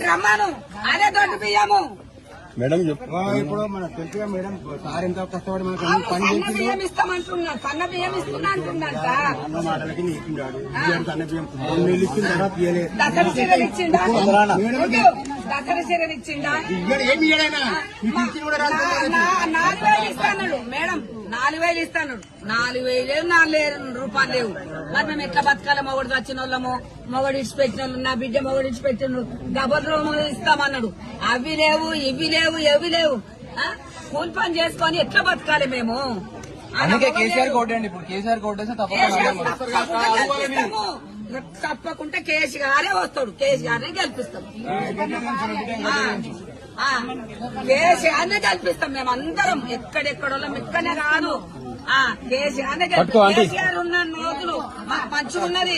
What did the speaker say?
రమ్మాను అదే దొడ్డు బియ్యము మేడం ఇప్పుడు మనకు తెలుసుగా మేడం సార్ ఎంత కష్టపడి మనకు పని సన్న బియ్యం ఇస్తామంటున్నాడు, సన్న బియ్యం ఇస్తున్నా అంటున్నాడు. మాటలకి ఇచ్చిండాడు సన్న బియ్యం 2 నెలలు ఇచ్చిన తర్వాత ఇయ్యలేదు. దసరా చీరలు ఇచ్చిండా, దసరా చీరలు ఇచ్చిండా, ఏమి ఇయ్యడైనా 4,000 ఇస్తాడు మేడం, 4,000 ఇస్తాడు. 4,000 4,000 రూపాయలు లేవు. మరి మేము ఎట్లా బతకాలి? మొగడు వచ్చిన వాళ్ళము, మొగడు ఇచ్చిపెట్టిన వాళ్ళు, నా బిడ్డ మొగడు ఇచ్చిపెట్టిన డబల్ రూమ్ ఇస్తామన్నాడు. అవి లేవు, ఇవి లేవు, ఎవి లేవు. కూలి పని చేసుకొని ఎట్లా బతకాలి మేము? అందుకే కేసీఆర్ కోటండి. ఇప్పుడు కేసీఆర్ కోటేస్తే తప్పకుండా కేసీఆరే వస్తాడు, కేసీఆర్నే గెలిపిస్తాం, కేసీఆర్నే గెలిపిస్తాం. మేము అందరం ఎక్కడెక్కడ ఎక్కడనే కాదు, కేసీఆర్నే గెలిపిస్తాం. కేసీఆర్ ఉన్న రోజులు మాకు మంచిగా ఉన్నది.